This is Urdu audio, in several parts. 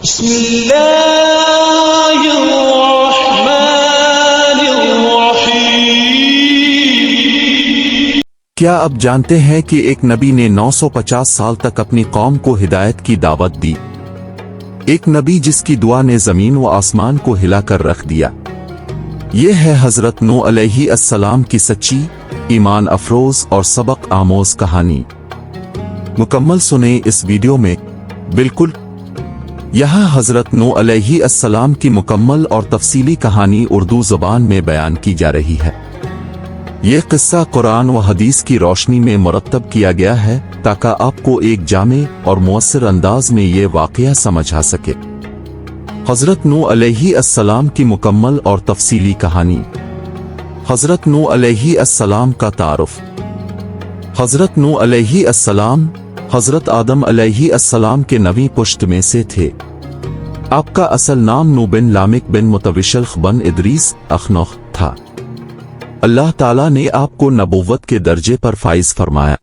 بسم اللہ الرحمن الرحیم۔ کیا اب جانتے ہیں کہ ایک نبی نے 950 سال تک اپنی قوم کو ہدایت کی دعوت دی؟ ایک نبی جس کی دعا نے زمین و آسمان کو ہلا کر رکھ دیا۔ یہ ہے حضرت نوح علیہ السلام کی سچی، ایمان افروز اور سبق آموز کہانی۔ مکمل سنیں اس ویڈیو میں۔ بالکل یہاں حضرت نوح علیہ السلام کی مکمل اور تفصیلی کہانی اردو زبان میں بیان کی جا رہی ہے۔ یہ قصہ قرآن و حدیث کی روشنی میں مرتب کیا گیا ہے تاکہ آپ کو ایک جامع اور مؤثر انداز میں یہ واقعہ سمجھ آ سکے۔ حضرت نوح علیہ السلام کی مکمل اور تفصیلی کہانی۔ حضرت نوح علیہ السلام کا تعارف۔ حضرت نوح علیہ السلام حضرت آدم علیہ السلام کے نویں پشت میں سے تھے۔ آپ کا اصل نام نوح بن لامک بن متوشلخ بن ادریس اخنوخ تھا۔ اللہ تعالیٰ نے آپ کو نبوت کے درجے پر فائز فرمایا۔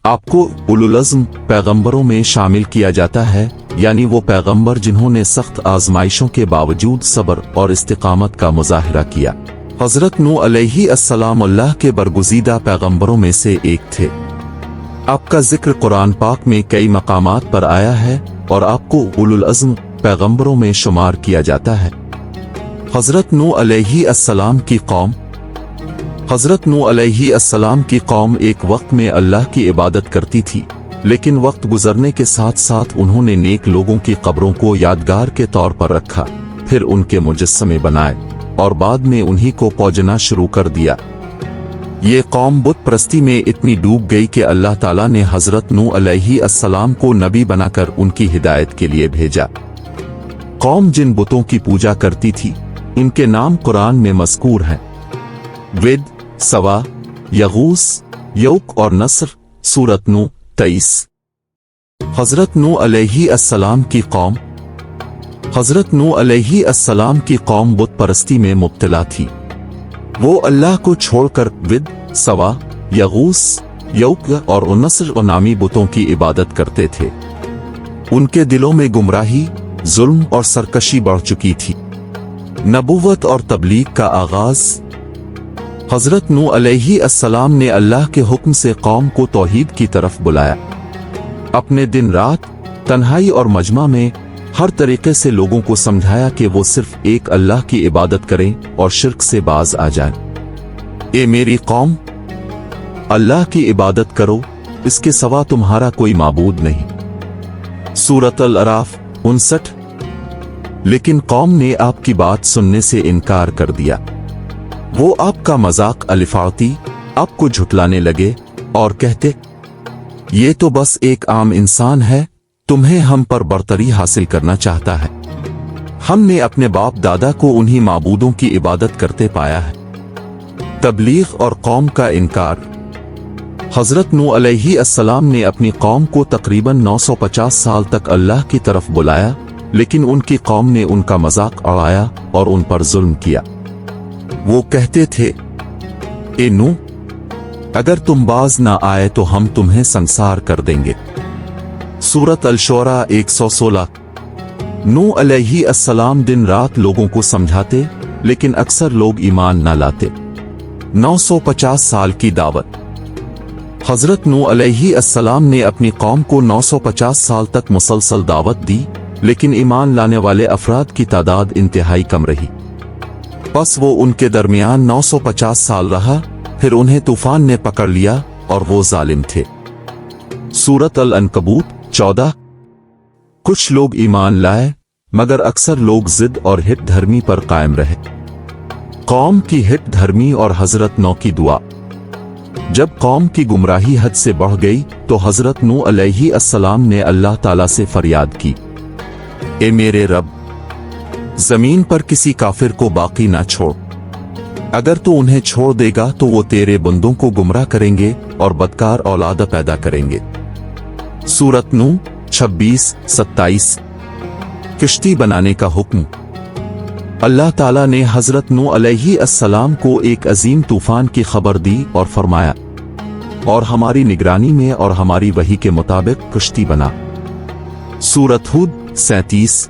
آپ کو اولو العزم پیغمبروں میں شامل کیا جاتا ہے، یعنی وہ پیغمبر جنہوں نے سخت آزمائشوں کے باوجود صبر اور استقامت کا مظاہرہ کیا۔ حضرت نوح علیہ السلام اللہ کے برگزیدہ پیغمبروں میں سے ایک تھے۔ آپ کا ذکر قرآن پاک میں کئی مقامات پر آیا ہے اور آپ کو اولو العزم پیغمبروں میں شمار کیا جاتا ہے۔ حضرت نوح علیہ السلام کی قوم۔ حضرت نوح علیہ السلام کی قوم ایک وقت میں اللہ کی عبادت کرتی تھی، لیکن وقت گزرنے کے ساتھ ساتھ انہوں نے نیک لوگوں کی قبروں کو یادگار کے طور پر رکھا، پھر ان کے مجسمے بنائے اور بعد میں انہی کو پوجنا شروع کر دیا۔ یہ قوم بت پرستی میں اتنی ڈوب گئی کہ اللہ تعالیٰ نے حضرت نوح علیہ السلام کو نبی بنا کر ان کی ہدایت کے لیے بھیجا۔ قوم جن بتوں کی پوجا کرتی تھی ان کے نام قرآن میں مذکور ہیں: ود، سوا، یغوث، یوک اور نصر۔ سورۃ نوح 23۔ حضرت نوح علیہ السلام کی قوم۔ حضرت نوح علیہ السلام کی قوم بت پرستی میں مبتلا تھی۔ وہ اللہ کو چھوڑ کر ود، سوا، یغوث، یوک اور نصر نامی بتوں کی عبادت کرتے تھے۔ ان کے دلوں میں گمراہی، ظلم اور سرکشی بڑھ چکی تھی۔ نبوت اور تبلیغ کا آغاز۔ حضرت نوح علیہ السلام نے اللہ کے حکم سے قوم کو توحید کی طرف بلایا۔ اپنے دن رات، تنہائی اور مجمع میں ہر طریقے سے لوگوں کو سمجھایا کہ وہ صرف ایک اللہ کی عبادت کریں اور شرک سے باز آ جائیں۔ اے میری قوم، اللہ کی عبادت کرو، اس کے سوا تمہارا کوئی معبود نہیں۔ سورۃ الاعراف 59۔ لیکن قوم نے آپ کی بات سننے سے انکار کر دیا۔ وہ آپ کا مذاق الفاظی آپ کو جھٹلانے لگے اور کہتے، یہ تو بس ایک عام انسان ہے، تمہیں ہم پر برتری حاصل کرنا چاہتا ہے۔ ہم نے اپنے باپ دادا کو انہی معبودوں کی عبادت کرتے پایا ہے۔ تبلیغ اور قوم کا انکار۔ حضرت نوح علیہ السلام نے اپنی قوم کو تقریباً 950 سال تک اللہ کی طرف بلایا، لیکن ان کی قوم نے ان کا مذاق اڑایا اور ان پر ظلم کیا۔ وہ کہتے تھے، اے نوح، اگر تم باز نہ آئے تو ہم تمہیں سنسار کر دیں گے۔ سورۃ الشعراء 116۔ نوح علیہ السلام دن رات لوگوں کو سمجھاتے، لیکن اکثر لوگ ایمان نہ لاتے۔ 950 سال کی دعوت۔ حضرت نوح علیہ السلام نے اپنی قوم کو 950 سال تک مسلسل دعوت دی، لیکن ایمان لانے والے افراد کی تعداد انتہائی کم رہی۔ بس وہ ان کے درمیان 950 سال رہا، پھر انہیں طوفان نے پکڑ لیا اور وہ ظالم تھے۔ سورۃ العنکبوت 14۔ کچھ لوگ ایمان لائے، مگر اکثر لوگ ضد اور ہٹ دھرمی پر قائم رہے۔ قوم کی ہٹ دھرمی اور حضرت نوح کی دعا۔ جب قوم کی گمراہی حد سے بڑھ گئی تو حضرت نوح علیہ السلام نے اللہ تعالیٰ سے فریاد کی، اے میرے رب، زمین پر کسی کافر کو باقی نہ چھوڑ۔ اگر تو انہیں چھوڑ دے گا تو وہ تیرے بندوں کو گمراہ کریں گے اور بدکار اولاد پیدا کریں گے۔ سورۃ نوح 26-27۔ کشتی بنانے کا حکم۔ اللہ تعالیٰ نے حضرت نوح علیہ السلام کو ایک عظیم طوفان کی خبر دی اور فرمایا، اور ہماری نگرانی میں اور ہماری وحی کے مطابق کشتی بنا۔ سورۃ ہود 37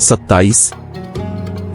27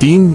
3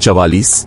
44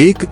1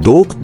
2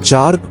4